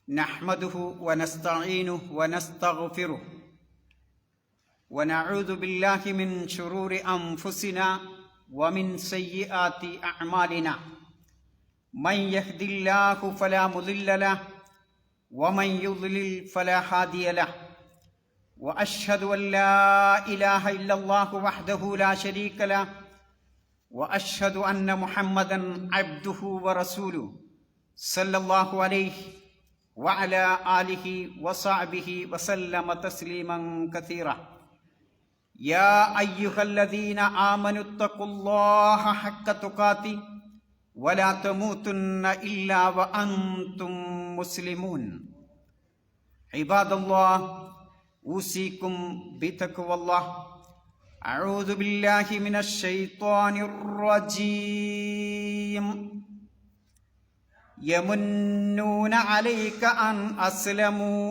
نحمده ونستعينه ونستغفره ونعوذ بالله من شرور أنفسنا ومن سيئات أعمالنا من يهد الله فلا مضل له ومن يضلل فلا هادي له وأشهد أن لا إله إلا الله وحده لا شريك له وأشهد أن محمدا عبده ورسوله صلى الله عليه وعلى آله وصحبه وسلم تسليما كثيرا يا أيها الذين آمنوا اتقوا الله حق تقاته ولا تموتن إلا وأنتم مسلمون عباد الله أوصيكم بتقوى الله أعوذ بالله من الشيطان الرجيم يمنون عليك أن أسلموا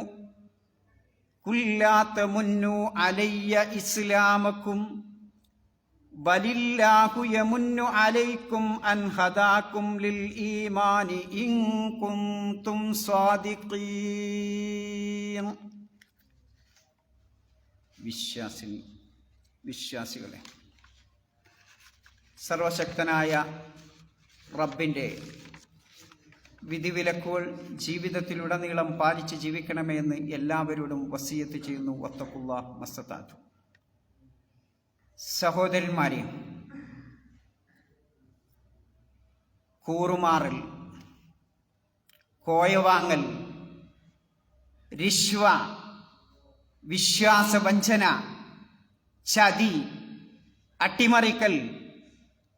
قل لا تمنوا علي إسلامكم بل الله يمن عليكم أن هداكم للإيمان إن كنتم صادقين. വിശ്വാസികളെ, സർവശക്തനായ റബ്ബിൻ്റെ വിധിവിലക്കുകൾ ജീവിതത്തിലുടനീളം പാലിച്ച് ജീവിക്കണമേ എന്ന് എല്ലാവരോടും വസിയത്ത് ചെയ്യുന്നു. വത്തഖുല്ലാഹ് മസ്തതാഅതു. സഹോദരന്മാരെ, കൂറുമാറൽ, കോയവാങ്ങൽ, റിശ്വ, വിശ്വാസവഞ്ചന, ചതി, അട്ടിമറിക്കൽ,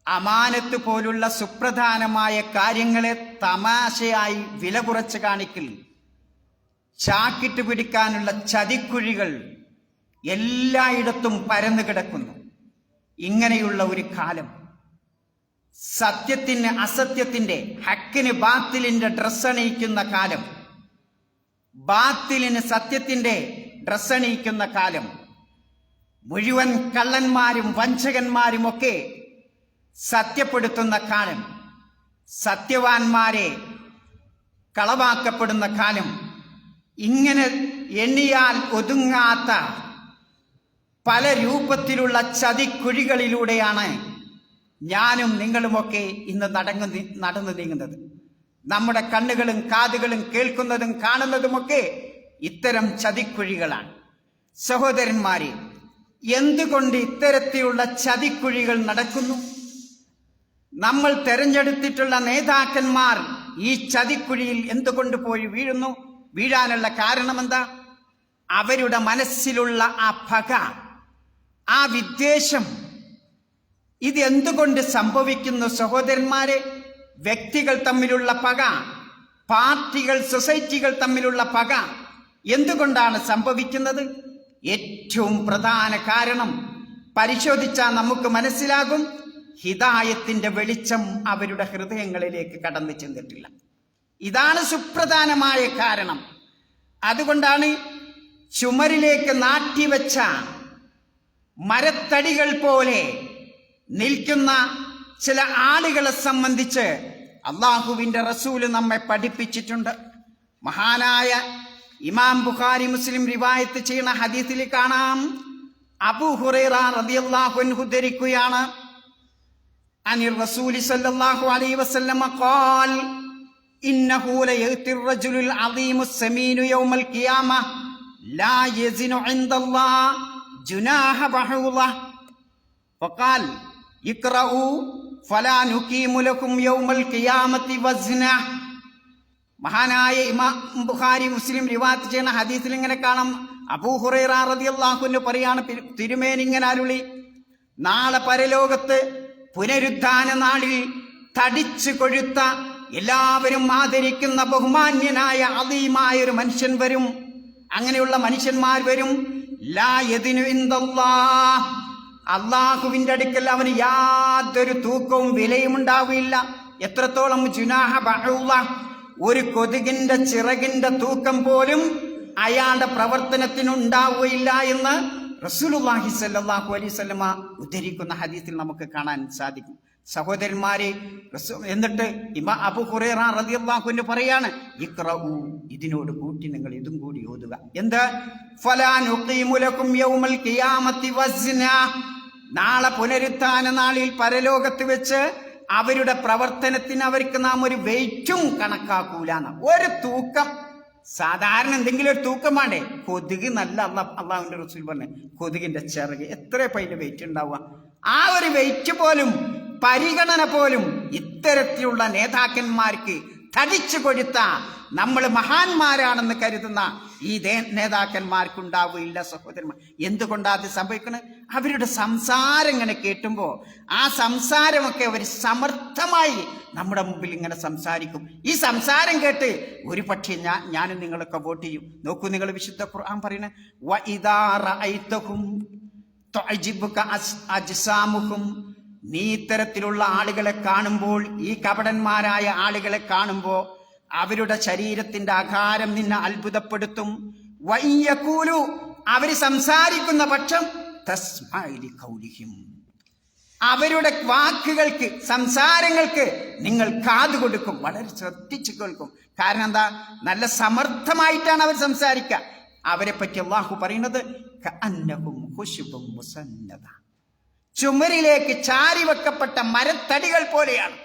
അമാനത്ത് പോലുള്ള സുപ്രധാനമായ കാര്യങ്ങളെ തമാശയായി വില കുറച്ച് കാണിക്കൽ, ചാക്കിട്ട് പിടിക്കാനുള്ള ചതിക്കുഴികൾ എല്ലായിടത്തും പരന്നു കിടക്കുന്നു. ഇങ്ങനെയുള്ള ഒരു കാലം, സത്യത്തിന് അസത്യത്തിന്റെ, ഹക്കിന് ബാത്തിലിന്റെ ഡ്രസ്സണിയിക്കുന്ന കാലം, ബാത്തിലിന് സത്യത്തിന്റെ ഡ്രസ്സണിയിക്കുന്ന കാലം, മുഴുവൻ കള്ളന്മാരും വഞ്ചകന്മാരുമൊക്കെ സത്യപ്പെടുത്തുന്ന കാലം, സത്യവാന്മാരെ കളവാക്കപ്പെടുന്ന കാലം, ഇങ്ങനെ എണ്ണിയാൽ ഒതുങ്ങാത്ത പല രൂപത്തിലുള്ള ചതിക്കുഴികളിലൂടെയാണ് ഞാനും നിങ്ങളുമൊക്കെ ഇന്ന് നടന്നു നീങ്ങുന്നത്. നമ്മുടെ കണ്ണുകളും കാതുകളും കേൾക്കുന്നതും കാണുന്നതുമൊക്കെ ഇത്തരം ചതിക്കുഴികളാണ്. സഹോദരന്മാരെ, എന്തുകൊണ്ട് ഇത്തരത്തിലുള്ള ചതിക്കുഴികൾ നടക്കുന്നു? നമ്മൾ തെരഞ്ഞെടുത്തിട്ടുള്ള നേതാക്കന്മാർ ഈ ചതിക്കുഴിയിൽ എന്തുകൊണ്ട് പോയി വീഴുന്നു? വീഴാനുള്ള കാരണമെന്താ? അവരുടെ മനസ്സിലുള്ള ആ പക, ആ വിദ്വേഷം, ഇത് എന്തുകൊണ്ട് സംഭവിക്കുന്നു? സഹോദരന്മാരെ, വ്യക്തികൾ തമ്മിലുള്ള പക, പാർട്ടികൾ, സൊസൈറ്റികൾ തമ്മിലുള്ള പക എന്തുകൊണ്ടാണ് സംഭവിക്കുന്നത്? ഏറ്റവും പ്രധാന കാരണം പരിശോധിച്ചാൽ നമുക്ക് മനസ്സിലാകും. ഹിദായത്തിന്റെ വെളിച്ചം അവരുടെ ഹൃദയങ്ങളിലേക്ക് കടന്നു ചെന്നിട്ടില്ല. ഇതാണ് സുപ്രധാനമായ കാരണം. അതുകൊണ്ടാണ് ചുമരിലേക്ക് നാട്ടിവെച്ച മരത്തടികൾ പോലെ നിൽക്കുന്ന ചില ആളുകളെ സംബന്ധിച്ച് അള്ളാഹുവിന്റെ റസൂല് നമ്മെ പഠിപ്പിച്ചിട്ടുണ്ട്. മഹാനായ ഇമാം ബുഖാരി, മുസ്ലിം റിവായത്ത് ചെയ്യുന്ന ഹദീസിൽ കാണാം, അബൂ ഹുറൈറ റളിയല്ലാഹു അൻഹു ഉദ്ധരിക്കുകയാണ്, അനിർ റസൂലി സ്വല്ലല്ലാഹു അലൈഹി വസല്ലം ഖാൽ ഇന്നഹു ലയഅതി റജുലുൽ അദീമുസ് സമീനു യൗമൽ ഖിയാമ ലാ യസിനു ഇൻദല്ലാഹ് ജുനാഹ ബഹൂള ഫഖാൽ ഇഖ്റഉ ഫലാ നുകീമു ലക്കും യൗമൽ ഖിയാമത്തി വസ്ന. മഹാനായ ഇമാം ബുഖാരി, മുസ്ലിം റിവായത്ത് ചെയ്യുന്ന ഹദീസിൽ ഇങ്ങനെ കാണാം, അബൂ ഹുറൈറ റളിയല്ലാഹു അൻഹു പറയാണ്, തിരുമേനി ഇങ്ങനെ അരുളി, നാളെ പരലോകത്ത് പുനരുദ്ധാന നാളിൽ തടിച്ചു കൊഴുത്ത, എല്ലാവരും ആദരിക്കുന്ന ബഹുമാന്യനായ അദീമായ ഒരു മനുഷ്യൻ വരും. അങ്ങനെയുള്ള മനുഷ്യന്മാർ വരും. ലാ യദിനു ഇൻദല്ലാഹ്, അള്ളാഹുവിന്റെ അടുക്കൽ അവന് യാതൊരു തൂക്കവും വിലയും ഉണ്ടാവില്ല. എത്രത്തോളം? ജുനാഹ ബഹൂള, ഒരു കൊതുകിന്റെ ചിറകിന്റെ തൂക്കം പോലും അയാളുടെ പ്രവർത്തനത്തിനുണ്ടാവുകയില്ല എന്ന് റസൂലുള്ളാഹി സ്വല്ലല്ലാഹു അലൈഹി വസല്ലമ ഉദ്ധരിക്കുന്ന ഹദീസിൽ നമുക്ക് കാണാൻ സാധിക്കും. സഹോദരന്മാരെ, എന്നിട്ട് അബൂ ഹുറൈറ റളിയല്ലാഹു അൻഹു പറയാണ്, ഇഖ്റഉ, ഇതിനോട് കൂട്ടി നിങ്ങൾ ഇതും കൂടി ഓതുക. എന്ത്? ഫലാ നുഖീമു ലക്കും യൗമൽ ഖിയാമത്തി വസ്ന, നാളെ പുനരുത്ഥാന നാളിൽ പരലോകത്ത് വെച്ച് അവരുടെ പ്രവർത്തനത്തിന് അവർക്ക് നാം ഒരു വെയിറ്റും കണക്കാക്കൂലെന്ന്. ഒരു തൂക്കം, സാധാരണ എന്തെങ്കിലും ഒരു തൂക്കം വേണ്ടേ? കൊതുക്, നല്ല അള്ളാഹുവിന്റെ റസൂൽ പറഞ്ഞു, കൊതുകിന്റെ ചിറക് എത്ര പൈൻ്റെ വെയിറ്റ് ഉണ്ടാവുക? ആ ഒരു വെയിറ്റ് പോലും, പരിഗണന പോലും ഇത്തരത്തിലുള്ള നേതാക്കന്മാർക്ക് തടിച്ചു കൊടുത്ത, നമ്മൾ മഹാന്മാരാണെന്ന് കരുതുന്ന ഈ നേതാക്കന്മാർക്കുണ്ടാവുകയില്ല സഹോദരന്മാർ. എന്തുകൊണ്ടാ അത് സംഭവിക്കുന്നത്? അവരുടെ സംസാരം ഇങ്ങനെ കേട്ടുമ്പോൾ ആ സംസാരമൊക്കെ അവർ സമർത്ഥമായി നമ്മുടെ മുമ്പിൽ ഇങ്ങനെ സംസാരിക്കും. ഈ സംസാരം കേട്ട് ഒരു പക്ഷേ ഞാനും നിങ്ങളൊക്കെ വോട്ട് ചെയ്യും. നോക്കൂ, നിങ്ങൾ വിശുദ്ധ ഖുർആൻ പറയുന്നത്, വഇദാ റഅയ്തഹും തുഅജിബുക അജ്സാമുഹും, നീ ഇത്തരത്തിലുള്ള ആളുകളെ കാണുമ്പോൾ, ഈ കപടന്മാരായ ആളുകളെ കാണുമ്പോൾ അവരുടെ ശരീരത്തിന്റെ ആകാരം നിന്നെ അത്ഭുതപ്പെടുത്തും. വയ്യക്കൂലു, അവര് സംസാരിക്കുന്ന പക്ഷം തസ്മഇ ഖൗലിഹിം, അവരുടെ വാക്കുകൾക്ക്, സംസാരങ്ങൾക്ക് നിങ്ങൾ കാതുകൊടുക്കും, വളരെ ശ്രദ്ധിച്ചു കേൾക്കും. കാരണം എന്താ? നല്ല സമർത്ഥമായിട്ടാണ് അവർ സംസാരിക്കുക. അവരെ പറ്റി അല്ലാഹു പറയുന്നത് കഅന്നഹും ഖുശുബും മുസന്നദ, ചുമരിലേക്ക് ചാരി വെക്കപ്പെട്ട മരത്തടികൾ പോലെയാണ്.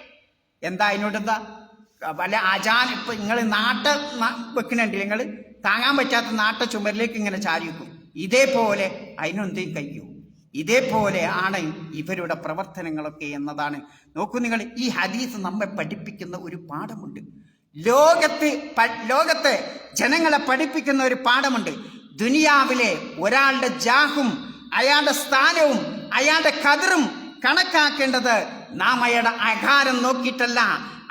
എന്താ അതിനോടെന്താ? വല്ല ഇപ്പൊ നിങ്ങൾ നാട്ട വെക്കണുണ്ടല്ലേ, നിങ്ങൾ താങ്ങാൻ പറ്റാത്ത നാട്ട ചുമരിലേക്ക് ഇങ്ങനെ ചാരി വെക്കും. ഇതേപോലെ അതിനൊന്തെയും കഴിയൂ. ഇതേപോലെ ആണ് ഇവരുടെ പ്രവർത്തനങ്ങളൊക്കെ എന്നതാണ്. നോക്കൂ നിങ്ങൾ, ഈ ഹദീസ് നമ്മെ പഠിപ്പിക്കുന്ന ഒരു പാഠമുണ്ട്. ലോകത്തെ ജനങ്ങളെ പഠിപ്പിക്കുന്ന ഒരു പാഠമുണ്ട്. ദുനിയാവിലെ ഒരാളുടെ ജാഹും അയാളുടെ സ്ഥാനവും അയാളുടെ ഖദറും കണക്കാക്കേണ്ടത് നാം അയാളുടെ ആകാരം നോക്കിയിട്ടല്ല,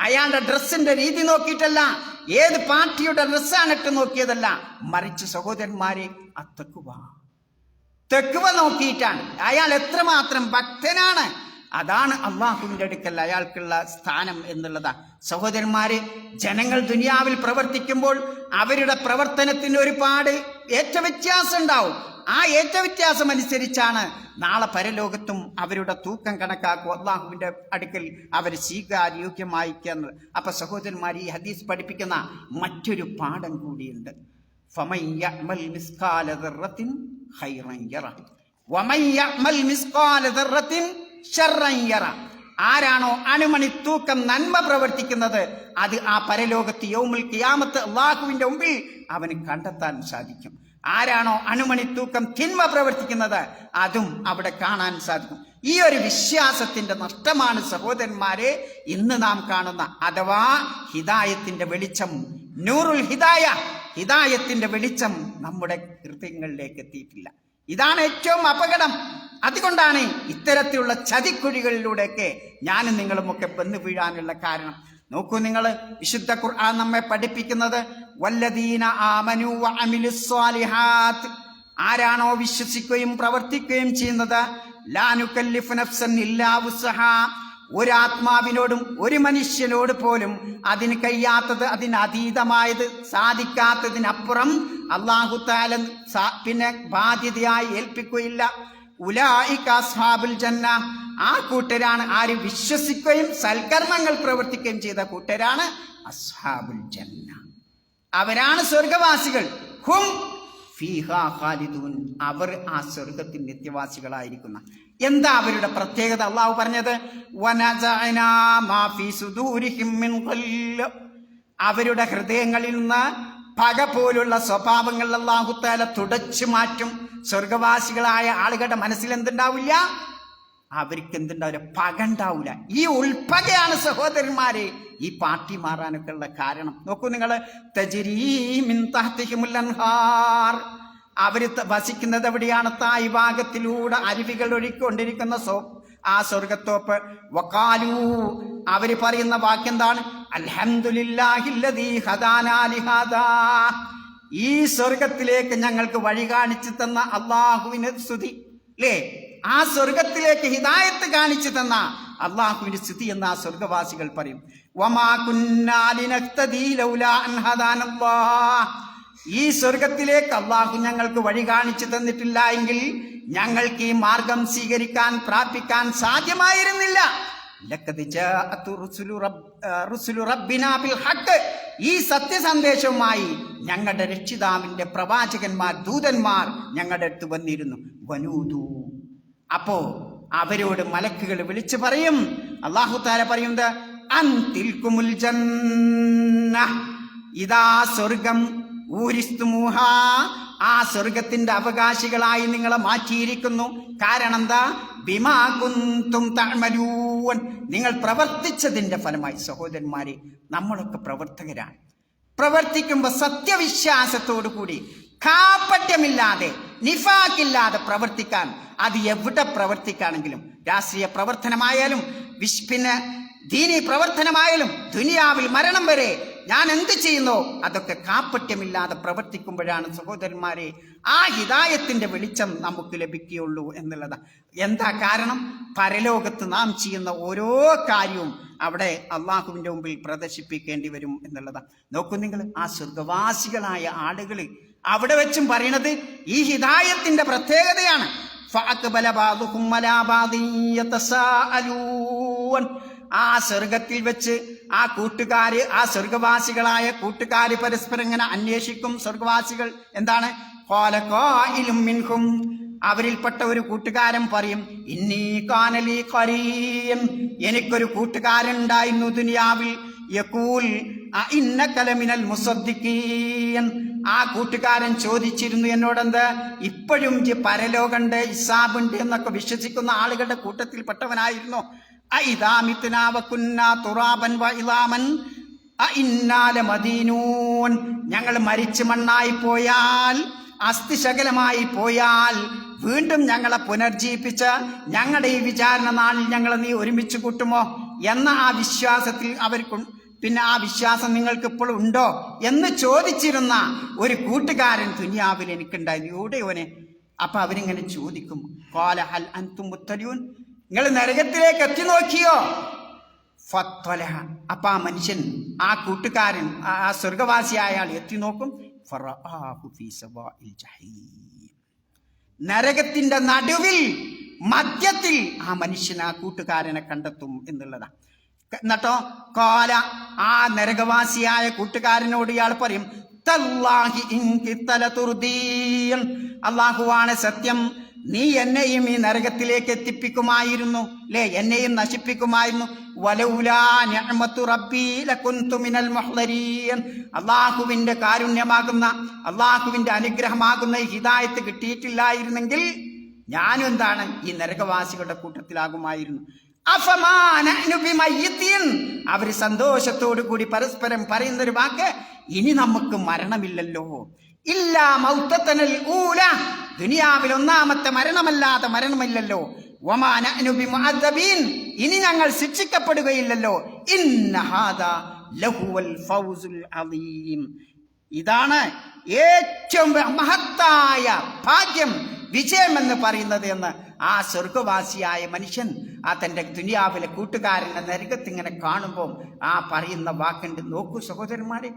അയാളുടെ ഡ്രസ്സിന്റെ രീതി നോക്കിയിട്ടല്ല, ഏത് പാർട്ടിയുടെ ഡ്രസ്സാണ് ഇട്ട് നോക്കിയതല്ല, മറിച്ച് സഹോദരന്മാരെ തെക്കുവ നോക്കിയിട്ടാണ്. അയാൾ എത്രമാത്രം ഭക്തനാണ്, അതാണ് അള്ളാഹുവിന്റെ അടുക്കൽ അയാൾക്കുള്ള സ്ഥാനം എന്നുള്ളതാ. സഹോദരന്മാരെ, ജനങ്ങൾ ദുനിയാവിൽ പ്രവർത്തിക്കുമ്പോൾ അവരുടെ പ്രവർത്തനത്തിന് ഒരുപാട് ഏറ്റവ്യത്യാസം ഉണ്ടാവും. ആ ഏറ്റവ്യത്യാസം അനുസരിച്ചാണ് നാളെ പരലോകത്തും അവരുടെ തൂക്കം കണക്കാക്കും, അള്ളാഹുവിന്റെ അടുക്കൽ അവർ സ്വീകാര്യോഗ്യമായിക്കുന്നത്. അപ്പൊ സഹോദരന്മാർ, ഈ ഹദീസ് പഠിപ്പിക്കുന്ന മറ്റൊരു പാഠം കൂടിയുണ്ട്. ഫമൻ യഅമൽ മിസ്കാല ദർറത്തിൻ ഖൈറൻ യറ വമൻ യഅമൽ മിസ്കാല ദർറത്തിൻ ശർറൻ യറ. ആരാണോ അണുമണി തൂക്കം നന്മ പ്രവർത്തിക്കുന്നത്, അത് ആ പരലോകത്ത് യൗമുൽ ഖിയാമത്ത് അള്ളാഹുവിന്റെ മുമ്പിൽ അവന് കണ്ടെത്താൻ സാധിക്കും. ആരാണോ അണുമണി തൂക്കം തിന്മ പ്രവർത്തിക്കുന്നത്, അതും അവിടെ കാണാൻ സാധിക്കും. ഈ ഒരു വിശ്വാസത്തിന്റെ നഷ്ടമാണ് സഹോദരന്മാരെ ഇന്ന് നാം കാണുന്ന, അഥവാ ഹിദായത്തിന്റെ വെളിച്ചം, നൂറുൽ ഹിദായ, ഹിദായത്തിന്റെ വെളിച്ചം നമ്മുടെ ഹൃദയങ്ങളിലേക്ക് എത്തിയിട്ടില്ല. ഇതാണ് ഏറ്റവും അപകടം. അതുകൊണ്ടാണ് ഇത്തരത്തിലുള്ള ചതിക്കുഴികളിലൂടെയൊക്കെ ഞാനും നിങ്ങളുമൊക്കെ വന്നു വീഴാനുള്ള കാരണം. നോക്കൂ നിങ്ങൾ, വിശുദ്ധ ഖുർആൻ നമ്മെ പഠിപ്പിക്കുന്നത് വല്ലദീന ആമനു വഅമിലുസ് സ്വാലിഹാത്ത്, ആരാണോ വിശ്വസിക്കുകയും പ്രവർത്തിക്കുകയും ചെയ്യുന്നത്, ലാ നുകല്ലിഫു നഫ്സൻ ഇല്ലാ വുസ്അഹാ, ഒരാത്മാവിനോടും ഒരു മനുഷ്യനോട് പോലും അതിന് കഴിയാത്തത്, അതിന് അതീതമായത്, സാധിക്കാത്തതിനപ്പുറം അല്ലാഹു തആല പിന്നെ ബാധ്യതയായി ഏൽപ്പിക്കുകയില്ല. ഉലൈക അസ്ഹാബുൽ ജന്ന, ആ കൂട്ടരാണ്, ആര് വിശ്വസിക്കുകയും സൽക്കർമ്മങ്ങൾ പ്രവർത്തിക്കുകയും ചെയ്ത കൂട്ടരാണ് അസ്ഹാബുൽ ജന്ന, അവരാണ് സ്വർഗവാസികൾ. ഹും ഫീഹാ ഖാലിദൂൻ, അവർ ആ സ്വർഗത്തിൽ നിത്യവാസികളായിരിക്കുന്ന. എന്താ അവരുടെ പ്രത്യേകത? അള്ളാഹു പറഞ്ഞത് വനസഅനാ മാ ഫീ സുദൂരിഹിം മിൻ ഖില്ല, അവരുടെ ഹൃദയങ്ങളിൽ നിന്ന് പക പോലുള്ള സ്വഭാവങ്ങൾ അല്ലാഹു തആല തുടച്ചു മാറ്റും. സ്വർഗവാസികളായ ആളുകളുടെ മനസ്സിൽ എന്തുണ്ടാവില്ല? അവർക്ക് എന്തുണ്ടാവില്ല? പക ഉണ്ടാവില്ല. ഈ ഉൾപ്പകയാണ് സഹോദരന്മാരെ ഈ പാർട്ടി മാറാനൊക്കെ ഉള്ള കാരണം. നോക്കൂ നിങ്ങൾ, തജ്രീ മിൻ തഹ്തിഹിമുൽ അൻഹാർ, അവര് വസിക്കുന്നത് എവിടെയാണ്? തായ് ഭാഗത്തിലൂടെ അരുവികൾ ഒഴുകിക്കൊണ്ടിരിക്കുന്ന ആ സ്വർഗത്തോപ്പ്. വഖാലൂ, അവര് പറയുന്ന വാക്കെന്താണ്? അൽഹംദുലില്ലാഹില്ലദീ ഹദാനാ ലിഹാദാ, ഈ സ്വർഗത്തിലേക്ക് ഞങ്ങൾക്ക് വഴി കാണിച്ചു തന്ന അള്ളാഹുവിന് സ്തുതി. അല്ലേ? ആ സ്വർഗത്തിലേക്ക് ഹിദായത്ത് കാണിച്ചു തന്ന അള്ളാഹുവിന് സ്തുതി എന്ന് ആ സ്വർഗവാസികൾ പറയും. വമാ കുന്നാ ലിനഹ്തദീ ലൗലാ അൻ ഹദാനല്ലാഹ്, ഈ സ്വർഗത്തിലേക്ക് അള്ളാഹു ഞങ്ങൾക്ക് വഴി കാണിച്ചു തന്നിട്ടില്ല എങ്കിൽ ഞങ്ങൾക്ക് ഈ മാർഗം സ്വീകരിക്കാൻ, പ്രാപിക്കാൻ സാധ്യമായിരുന്നില്ല. ലഖദ് ജാഅതു റുസുലു റബ്ബിനാ ബിൽ ഹഖ്, ഈ സത്യസന്ദേശവുമായി ഞങ്ങളുടെ രക്ഷിതാവിന്റെ പ്രവാചകന്മാർ, ദൂതന്മാർ ഞങ്ങളുടെ അടുത്ത് വന്നിരുന്നു. വനൂദു, അപ്പോ അവരോട് മലക്കുകൾ വിളിച്ചു പറയും. അല്ലാഹു തആല പറയുന്നത് അൻതിൽകുമുൽ ജന്ന, ഇതാ സ്വർഗം, ഊരിസ്തുമൂഹാ, ആ സ്വർഗത്തിന്റെ അവകാശികളായി നിങ്ങളെ മാറ്റിയിരിക്കുന്നു. കാരണം എന്താ? ബിമാ കുന്തും തഅമലൂൻ, നിങ്ങൾ പ്രവർത്തിച്ചതിന്റെ ഫലമായി. സഹോദരന്മാരെ, നമ്മളൊക്കെ പ്രവർത്തകരാണ്. പ്രവർത്തിക്കുമ്പോൾ സത്യവിശ്വാസത്തോടു കൂടി, കാപട്യമില്ലാതെ, നിഫാക്കില്ലാതെ പ്രവർത്തിക്കാൻ, അത് എവിടെ പ്രവർത്തിക്കാണെങ്കിലും, രാഷ്ട്രീയ പ്രവർത്തനമായാലും പിന്നെ ദീനി പ്രവർത്തനമായാലും, ദുനിയാവിൽ മരണം വരെ ഞാൻ എന്ത് ചെയ്യുന്നോ അതൊക്കെ കാപട്യമില്ലാതെ പ്രവർത്തിക്കുമ്പോഴാണ് സഹോദരന്മാരെ ആ ഹിദായത്തിന്റെ വെളിച്ചം നമുക്ക് ലഭിക്കുകയുള്ളൂ എന്നുള്ളതാണ്. എന്താ കാരണം? പരലോകത്ത് നാം ചെയ്യുന്ന ഓരോ കാര്യവും അവിടെ അള്ളാഹുവിന്റെ മുമ്പിൽ പ്രദർശിപ്പിക്കേണ്ടി വരും എന്നുള്ളതാണ്. നോക്കൂ നിങ്ങൾ, ആ സ്വർഗവാസികളായ ആളുകൾ അവിടെ വെച്ചും പറയണത് ഈ ഹിദായത്തിന്റെ പ്രത്യേകതയാണ്. ഫഅഖ്ബല ബഅദുഹും അലാ ബഅദിൻ യതസാഅലൂൻ, ആ സ്വർഗത്തിൽ വെച്ച് ആ കൂട്ടുകാര്, ആ സ്വർഗവാസികളായ കൂട്ടുകാര് പരസ്പരം ഇങ്ങനെ അന്വേഷിക്കും. സ്വർഗവാസികൾ എന്താണ്? ഖാല ഖായിലും മിൻഹും, അവരിൽപ്പെട്ട ഒരു കൂട്ടുകാരൻ പറയും, ഇന്നി കാനലി ഖരീൻ, എനിക്കൊരു കൂട്ടുകാരുണ്ടായിരുന്നു ദുനിയാവിൽ, യഖൂൽ അഇന്നക ലമിനൽ മുസദ്ദിഖീൻ, ആ കൂട്ടുകാരൻ ചോദിച്ചിരുന്നു എന്നോടെന്ത്, ഇപ്പോഴും പരലോകണ്ട്, ഹിസാബുണ്ട് എന്നൊക്കെ വിശ്വസിക്കുന്ന ആളുകളുടെ കൂട്ടത്തിൽപ്പെട്ടവനായിരുന്നു. അഇദാമിത്നാ വകുന്നാ തുറാബൻ വഇളാമൻ അഇന്നാ ലമദീനൂൻ, ഞങ്ങൾ മരിച്ചു മണ്ണായി പോയാൽ, അസ്ഥിശകലമായി പോയാൽ, വീണ്ടും ഞങ്ങളെ പുനർജീവിപ്പിച്ച ഞങ്ങളുടെ ഈ വിചാരണ നാളിൽ ഞങ്ങളെ നീ ഒരുമിച്ച് കൂട്ടുമോ എന്ന ആ വിശ്വാസത്തിൽ അവർക്കും, പിന്നെ ആ വിശ്വാസം നിങ്ങൾക്ക് ഇപ്പോഴും ഉണ്ടോ എന്ന് ചോദിച്ചിരുന്ന ഒരു കൂട്ടുകാരൻ ദുനിയാവിൽ എനിക്കുണ്ടായിരുന്നു. എവിടെയോനെ? അപ്പൊ അവരിങ്ങനെ ചോദിക്കും, ഖാല ഹൽ അൻതും മുത്തലിയൂൻ, നിങ്ങൾ നരകത്തിലേക്ക് എത്തി നോക്കിയോ? ഫത്വലഹ, അപ്പൊ ആ മനുഷ്യൻ, ആ കൂട്ടുകാരൻ, ആ സ്വർഗവാസിയായ ആൾ എത്തി നോക്കും. ഫറആഹു ഫീ സവാഇൽ ജഹീം, നരകത്തിന്റെ നടുവിൽ, മധ്യത്തിൽ ആ മനുഷ്യൻ, ആ കൂട്ടുകാരനെ കണ്ടെത്തും എന്നുള്ളതാണ്. എന്നിട്ടോ കാല, ആ നരകവാസിയായ കൂട്ടുകാരനോട് ഇയാൾ പറയും, തല്ലാഹി ഇൻ കിത്ത ലതുർദീൻ, അല്ലാഹുവാണ് സത്യം, നീ എന്നെയും ഈ നരകത്തിലേക്ക് എത്തിപ്പിക്കുമായിരുന്നു, അല്ലേ? എന്നെയും നശിപ്പിക്കുമായിരുന്നു. വലൗലാ നിഅമതു റബ്ബി ലകുന്തു മിനൽ മുഹ്ദരീൻ, അല്ലാഹുവിന്റെ കാരുണ്യമാകുന്ന, അല്ലാഹുവിന്റെ അനുഗ്രഹമാകുന്ന ഈ ഹിദായത്ത് കിട്ടിയിട്ടില്ലായിരുന്നെങ്കിൽ ഞാനും എന്താണ്, ഈ നരകവാസികളുടെ കൂട്ടത്തിലാകുമായിരുന്നു. അഫമാ നഹ്നു ബിമയ്യിതീൻ, അവര് സന്തോഷത്തോടു കൂടി പരസ്പരം പറയുന്നൊരു വാക്ക്, ഇനി നമുക്ക് മരണമില്ലല്ലോ. ഇല്ലാ മൗതതനൽ ഊല, ദുനിയാവിൽ ഒന്നാമത്തെ മരണമല്ലാതെ മരണമില്ലല്ലോ. വമാ നഹ്നു ബിമുഅദ്ദബീൻ, ഇനി ഞങ്ങൾ ശിക്ഷിക്കപ്പെടുകയില്ലല്ലോ. ഇന്ന ഹാദാ ലഹുവൽ ഫൗസുൽ അളീം, ഇതാണ് ഏറ്റവും മഹത്തായ ഭാഗ്യം, വിജയം എന്ന് പറയുന്നത് എന്ന് ആ സ്വർഗവാസിയായ മനുഷ്യൻ ആ തൻ്റെ ദുനിയാവിലെ കൂട്ടുകാരൻ്റെ നരകത്തിങ്ങനെ കാണുമ്പോൾ ആ പറയുന്ന വാക്കുണ്ട്. നോക്കൂ സഹോദരന്മാരെ,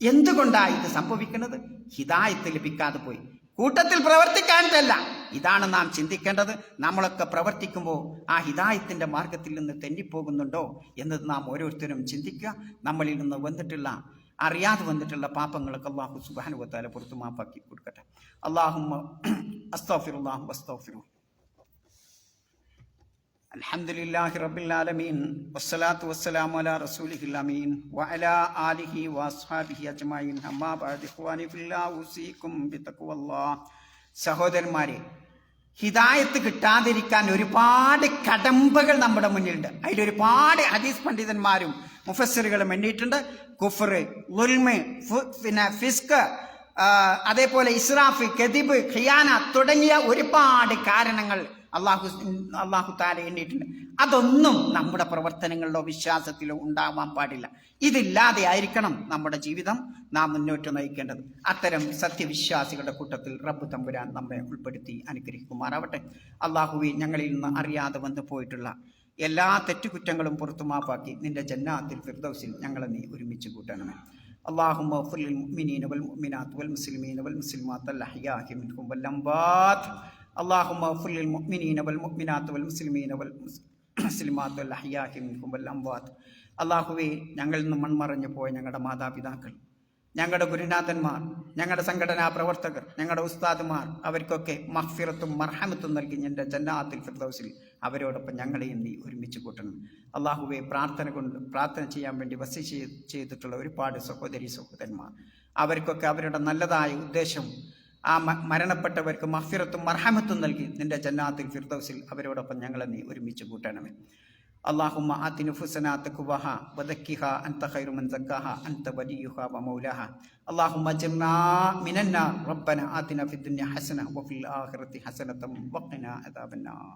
എന്തുകൊണ്ടാണ് ഇത് സംഭവിക്കുന്നത്? ഹിദായത്ത് ലഭിക്കാതെ പോയി. കൂട്ടത്തിൽ പ്രവർത്തിക്കാനിട്ടല്ല, ഇതാണ് നാം ചിന്തിക്കേണ്ടത്. നമ്മളൊക്കെ പ്രവർത്തിക്കുമ്പോൾ ആ ഹിദായത്തിന്റെ മാർഗത്തിൽ നിന്ന് തെന്നിപ്പോകുന്നുണ്ടോ എന്നത് നാം ഓരോരുത്തരും ചിന്തിക്കുക. നമ്മളിൽ നിന്ന് വന്നിട്ടുള്ള, അറിയാതെ വന്നിട്ടുള്ള പാപങ്ങളൊക്കെ അല്ലാഹു സുബ്ഹാനഹു വ തആല പുറത്തു മാപ്പാക്കി കൊടുക്കട്ടെ. അല്ലാഹുമ്മ അസ്തഗ്ഫിറുല്ലാഹ് വസ്തഗ്ഫിറു. അൽഹംദുലില്ലാഹി റബ്ബിൽ ആലമീൻ വസ്സലാത്തു വസ്സലാമു അലാ റസൂലിഹിൽ അമീൻ വഅലാ ആലിഹി വഅസ്ഹാബിഹി അജ്മഈൻ. അമ്മാ ബഅദ് ഇഖ്വാനി ഫില്ലാഹി ഉസീകും ബിതഖ്വല്ലാഹ്. സഹോദരന്മാരെ, ഹിദായത്ത് കിട്ടാതിരിക്കാൻ ഒരുപാട് കടമ്പകൾ നമ്മുടെ മുന്നിലുണ്ട്. അതിലൊരുപാട് ഹദീസ് പണ്ഡിതന്മാരും മുഫസ്സിറുകളും എണ്ണിയിട്ടുണ്ട്. കുഫ്ർ, ളുൽമ്, പിന്നെ ഫിസ്ക്, അതേപോലെ ഇസ്രാഫ്, കദിബ്, ഖിയാന തുടങ്ങിയ ഒരുപാട് കാരണങ്ങൾ അള്ളാഹു തആല എണ്ണിയിട്ടുണ്ട്. അതൊന്നും നമ്മുടെ പ്രവർത്തനങ്ങളിലോ വിശ്വാസത്തിലോ ഉണ്ടാവാൻ പാടില്ല. ഇതില്ലാതെ ആയിരിക്കണം നമ്മുടെ ജീവിതം നാം മുന്നോട്ട് നയിക്കേണ്ടത്. അത്തരം സത്യവിശ്വാസികളുടെ കൂട്ടത്തിൽ റബ്ബ് തമ്പുരാൻ നമ്മെ ഉൾപ്പെടുത്തി അനുഗ്രഹിക്കുമാറാവട്ടെ. അള്ളാഹുവേ, ഞങ്ങളിൽ നിന്ന് അറിയാതെ വന്നു പോയിട്ടുള്ള എല്ലാ തെറ്റുകുറ്റങ്ങളും പുറത്തു മാപ്പാക്കി നിന്റെ ജന്നാത്തിൽ ഫിർദൗസിൽ ഞങ്ങളെ നീ ഒരുമിച്ച് കൂട്ടണമേ. اللهم اغفر للمؤمنين والمؤمنات والمسلمين والمسلمات الأحياء منهم والأموات. اللهم اغفر للمؤمنين والمؤمنات والمسلمين മുസ്ലിമാത്തുൽ അഹ്യാഹി മിൻകും വൽ അംവാത്ത്. അല്ലാഹുവേ, ഞങ്ങളിൽ നിന്ന് മൺമറഞ്ഞു പോയ ഞങ്ങളുടെ മാതാപിതാക്കൾ, ഞങ്ങളുടെ ഗുരുനാഥന്മാർ, ഞങ്ങളുടെ സംഘടനാ പ്രവർത്തകർ, ഞങ്ങളുടെ ഉസ്താദുമാർ, അവർക്കൊക്കെ മഗ്ഫിറത്തും മർഹമത്തും നൽകി നിന്റെ ജന്നാത്തുൽ ഫിർദൗസിൽ അവരോടൊപ്പം ഞങ്ങളെയും നീ ഒരുമിച്ച് കൂട്ടണം. അല്ലാഹുവേ, പ്രാർത്ഥന ചെയ്യാൻ വേണ്ടി വസിയ ചെയ്തിട്ടുള്ള ഒരുപാട് സഹോദരന്മാർ, അവർക്കൊക്കെ അവരുടെ നല്ലതായ ഉദ്ദേശം ആ മരണപ്പെട്ടവർക്ക് മഗ്ഫിറത്തും മർഹമത്തും നൽകി നിന്റെ ജന്നാത്തുൽ ഫിർദൗസിൽ അവരോടൊപ്പം ഞങ്ങളെ നീ ഒരുമിച്ച് കൂട്ടണമേ. اللهم آت نفوسنا تقواها وزكها أنت خير من زكاها أنت وليها ومولاها. اللهم اجرنا من النار. ربنا آتنا في الدنيا حسنة وفي الآخرة حسنة وقنا عذاب النار.